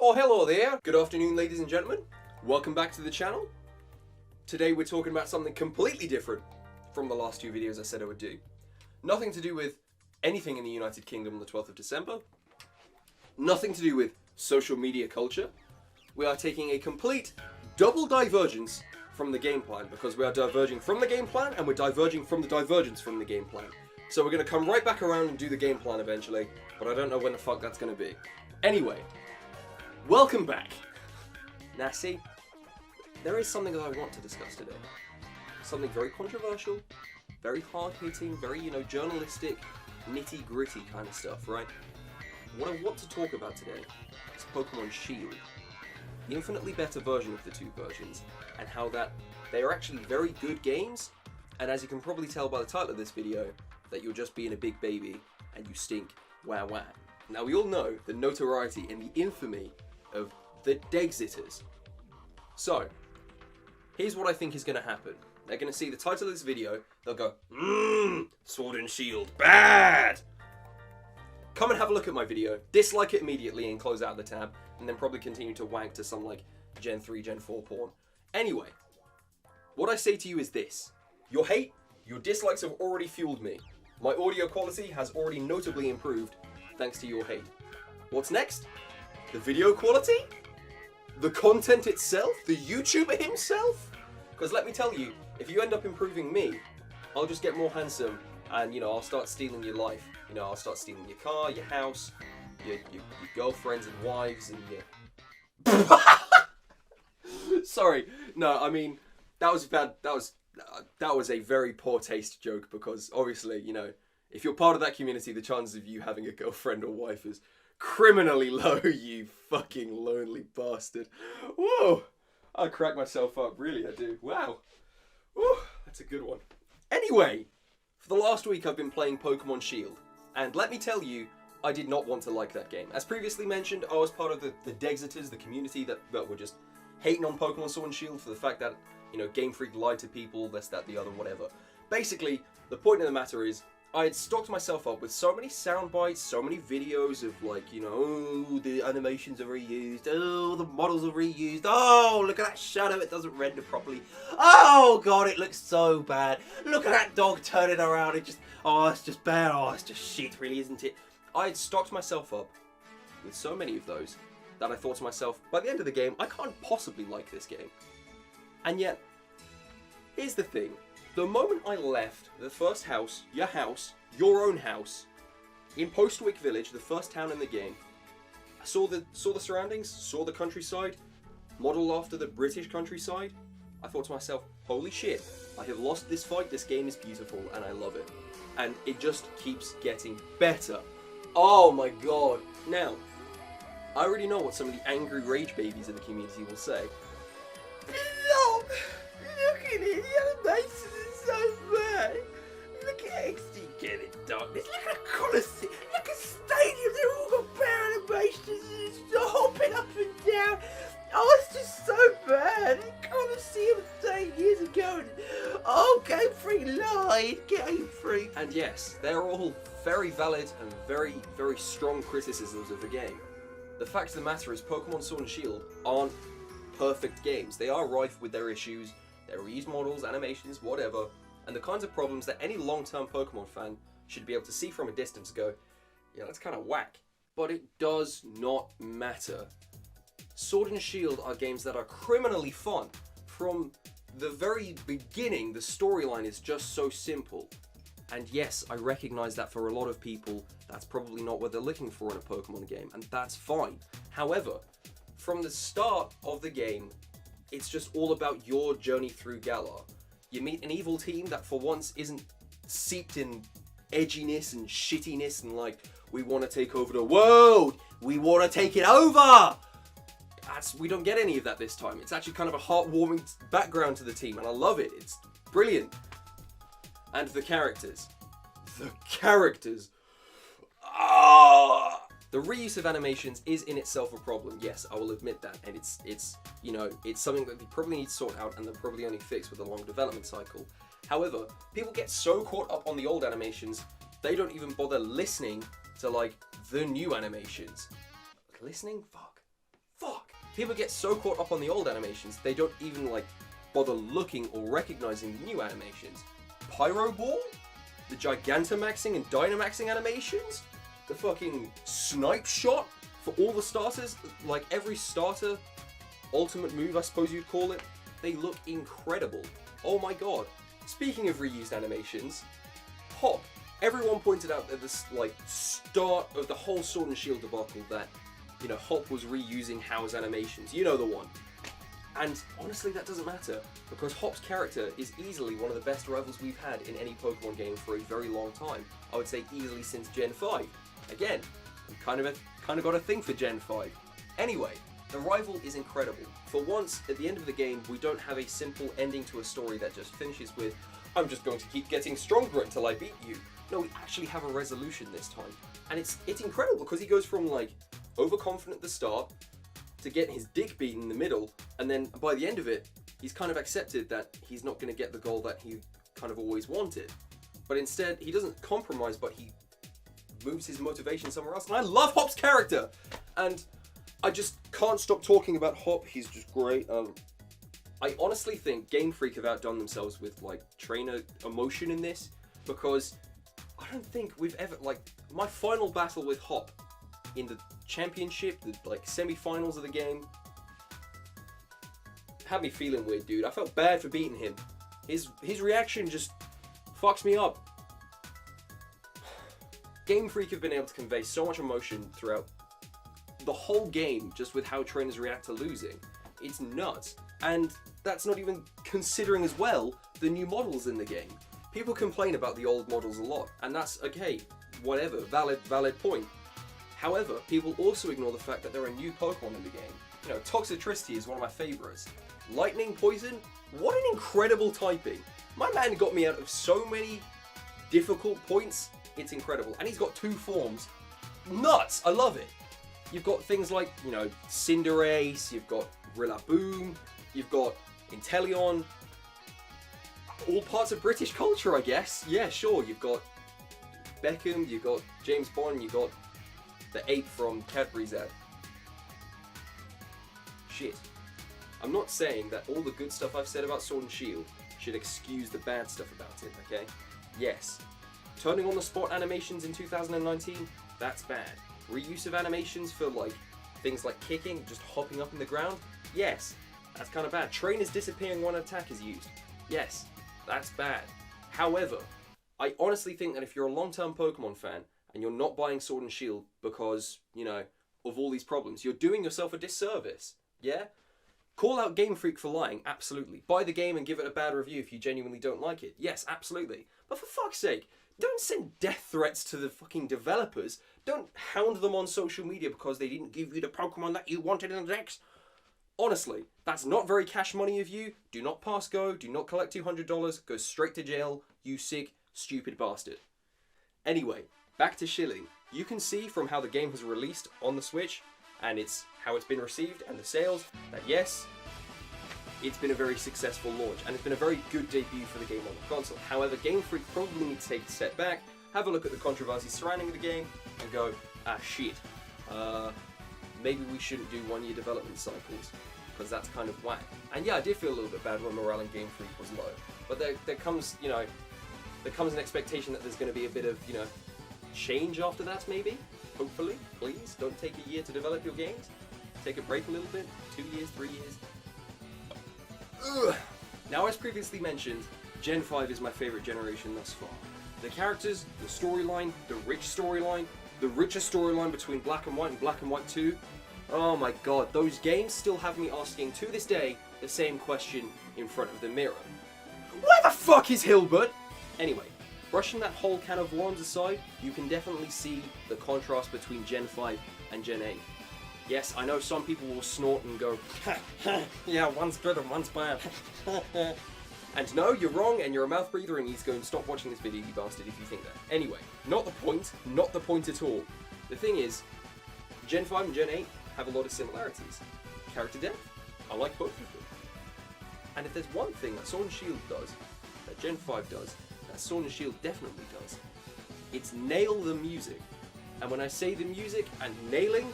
Oh, hello there. Good afternoon, ladies and gentlemen. Welcome back to the channel. Today we're talking about something completely different from the last two videos I said I would do. Nothing to do with anything in the United Kingdom on the 12th of December. Nothing to do with social media culture. We are taking a complete double divergence from the game plan because we are diverging from the game plan and we're diverging from the divergence from the game plan. So we're going to come right back around and do the game plan eventually, but I don't know when the fuck that's going to be. Anyway, welcome back. Now see, there is something that I want to discuss today. Something very controversial, very hard-hitting, very, journalistic, nitty-gritty kind of stuff, right? What I want to talk about today is Pokemon Shield. The infinitely better version of the two versions, and how that they are actually very good games, and as you can probably tell by the title of this video, that you're just being a big baby, and you stink, wah wah. Now we all know the notoriety and the infamy of the Dexitters. So, here's what I think is going to happen. They're going to see the title of this video, they'll go, Sword and Shield, bad! Come and have a look at my video, dislike it immediately and close out the tab, and then probably continue to wank to some Gen 3, Gen 4 porn. Anyway, what I say to you is this. Your hate, your dislikes have already fueled me. My audio quality has already notably improved thanks to your hate. What's next? The video quality? The content itself? The YouTuber himself? Because let me tell you, if you end up improving me, I'll just get more handsome and, I'll start stealing your life. I'll start stealing your car, your house, your girlfriends and wives and your... Sorry, no, I mean, that was bad, that was a very poor taste joke because obviously, if you're part of that community, the chances of you having a girlfriend or wife is criminally low, you fucking lonely bastard. Whoa, I crack myself up, really I do. Wow, whew, that's a good one. Anyway, for the last week I've been playing Pokemon Shield, and let me tell you, I did not want to like that game. As previously mentioned, I was part of the Dexitters, the community that were just hating on Pokemon Sword and Shield for the fact that, Game Freak lied to people, this, that, the other, whatever. Basically, the point of the matter is, I had stocked myself up with so many sound bites, so many videos of oh, the animations are reused, oh, the models are reused, oh, look at that shadow, it doesn't render properly, oh god, it looks so bad, look at that dog turning around, it's just bad, oh, it's just shit, really, isn't it? I had stocked myself up with so many of those that I thought to myself, by the end of the game, I can't possibly like this game. And yet, here's the thing. The moment I left the first house, your own house, in Postwick Village, the first town in the game, I saw the surroundings, saw the countryside, modelled after the British countryside. I thought to myself, holy shit, I have lost this fight, this game is beautiful, and I love it. And it just keeps getting better. Oh my god. Now, I already know what some of the angry rage babies in the community will say. Look at it, the animation is so bad. Look at XD getting darkness, look at a Colosseum, look at stadiums, they've all got better animations, and it's hopping up and down. Oh, it's just so bad. Colosseum 8 years ago. Oh, Game Freak lied, Game Freak. And yes, they're all very valid and very, very strong criticisms of the game. The fact of the matter is, Pokemon Sword and Shield aren't perfect games. They are rife with their issues, their reused models, animations, whatever, and the kinds of problems that any long-term Pokemon fan should be able to see from a distance and go, yeah, that's kind of whack. But it does not matter. Sword and Shield are games that are criminally fun. From the very beginning, the storyline is just so simple. And yes, I recognize that for a lot of people, that's probably not what they're looking for in a Pokemon game, and that's fine. However, from the start of the game, it's just all about your journey through Galar. You meet an evil team that for once isn't seeped in edginess and shittiness and we want to take over the world, we want to take it over! We don't get any of that this time. It's actually kind of a heartwarming background to the team, and I love it. It's brilliant. And the characters. The characters. The reuse of animations is in itself a problem. Yes, I will admit that. And it's something that they probably need to sort out and they'll probably only fix with a long development cycle. However, people get so caught up on the old animations, they don't even bother listening to the new animations. Listening? Fuck. People get so caught up on the old animations, they don't even like bother looking or recognizing the new animations. Pyro Ball? The Gigantamaxing and Dynamaxing animations? The fucking Snipe Shot for all the starters? Like every starter ultimate move, I suppose you'd call it. They look incredible. Oh my god. Speaking of reused animations, Hop. Everyone pointed out at this like start of the whole Sword and Shield debacle that, you know, Hop was reusing How's animations. You know the one. And honestly, that doesn't matter, because Hop's character is easily one of the best rivals we've had in any Pokemon game for a very long time. I would say easily since Gen 5. Again, I'm kind of got a thing for Gen 5. Anyway, the rival is incredible. For once, at the end of the game, we don't have a simple ending to a story that just finishes with, I'm just going to keep getting stronger until I beat you. No, we actually have a resolution this time. And it's incredible, because he goes from like overconfident at the start to getting his dick beaten in the middle, and then by the end of it, he's kind of accepted that he's not going to get the goal that he kind of always wanted. But instead, he doesn't compromise, but he moves his motivation somewhere else. And I love Hop's character! And I just can't stop talking about Hop. He's just great. I honestly think Game Freak have outdone themselves with like trainer emotion in this, because I don't think we've ever, like, my final battle with Hop in the championship, the like semi-finals of the game, had me feeling weird, dude. I felt bad for beating him. His reaction just fucks me up. Game Freak have been able to convey so much emotion throughout the whole game just with how trainers react to losing. It's nuts. And that's not even considering as well the new models in the game. People complain about the old models a lot, and that's okay, whatever, valid point. However, people also ignore the fact that there are new Pokemon in the game. You know, Toxtricity is one of my favourites. Lightning, Poison, what an incredible typing. My man got me out of so many difficult points, it's incredible. And he's got 2 forms. Nuts! I love it. You've got things like, you know, Cinderace, you've got Rillaboom, you've got Inteleon. All parts of British culture, I guess. Yeah, sure, you've got Beckham, you've got James Bond, you've got the ape from Cadbury's ad. Shit. I'm not saying that all the good stuff I've said about Sword and Shield should excuse the bad stuff about it, okay? Yes. Turning on the spot animations in 2019, that's bad. Reuse of animations for like things like kicking, just hopping up in the ground, yes, that's kind of bad. Trainers disappearing when an attack is used, yes, that's bad. However, I honestly think that if you're a long-term Pokemon fan and you're not buying Sword and Shield because, you know, of all these problems, you're doing yourself a disservice, yeah? Call out Game Freak for lying, absolutely. Buy the game and give it a bad review if you genuinely don't like it, yes, absolutely. But for fuck's sake, don't send death threats to the fucking developers. Don't hound them on social media because they didn't give you the Pokemon that you wanted in the decks. Honestly, that's not very cash money of you. Do not pass go, do not collect $200, go straight to jail, you sick, stupid bastard. Anyway, back to shilling. You can see from how the game has released on the Switch, and how it's been received and the sales, that yes, it's been a very successful launch, and it's been a very good debut for the game on the console. However, Game Freak probably needs to take a step back, have a look at the controversy surrounding the game, and go, ah shit, maybe we shouldn't do 1-year development cycles, because that's kind of whack. And yeah, I did feel a little bit bad when morale in Game Freak was low, but there comes an expectation that there's going to be a bit of, you know, change after that, maybe, hopefully. Please don't take a year to develop your games. Take a break a little bit, 2 years, 3 years. Ugh. Now, as previously mentioned, Gen 5 is my favourite generation thus far. The characters, the storyline, the richest storyline between Black and White and Black and White 2. Oh my god, those games still have me asking to this day the same question in front of the mirror. Where the fuck is Hilbert? Anyway, brushing that whole can of worms aside, you can definitely see the contrast between Gen 5 and Gen 8. Yes, I know some people will snort and go, ha, ha, yeah, one's good and one's bad. And no, you're wrong, and you're a mouth breather, and you need to go and stop watching this video, you bastard, if you think that. Anyway, not the point at all. The thing is, Gen 5 and Gen 8 have a lot of similarities. Character depth, I like both of them. And if there's one thing that Sword and Shield does, that Gen 5 does, that Sword and Shield definitely does, it's nail the music. And when I say the music and nailing,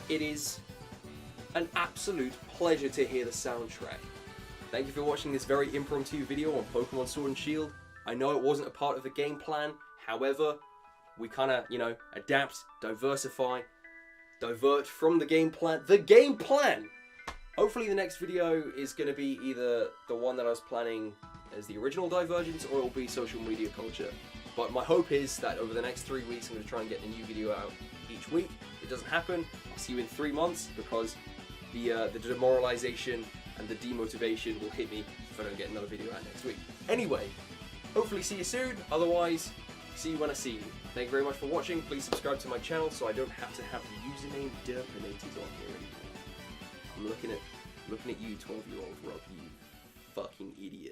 it is an absolute pleasure to hear the soundtrack. Thank you for watching this very impromptu video on Pokemon Sword and Shield. I know it wasn't a part of the game plan, however, we kind of, you know, adapt, diversify, divert from the game plan. The game plan! Hopefully the next video is going to be either the one that I was planning as the original Divergence, or it will be social media culture. But my hope is that over the next 3 weeks I'm going to try and get a new video out each week. If it doesn't happen, I'll see you in 3 months, because the demoralization and the demotivation will hit me if I don't get another video out next week. Anyway, hopefully see you soon. Otherwise, see you when I see you. Thank you very much for watching. Please subscribe to my channel so I don't have to have the username derpinated on here anymore. I'm looking at you, 12-year-old Rob, you fucking idiot.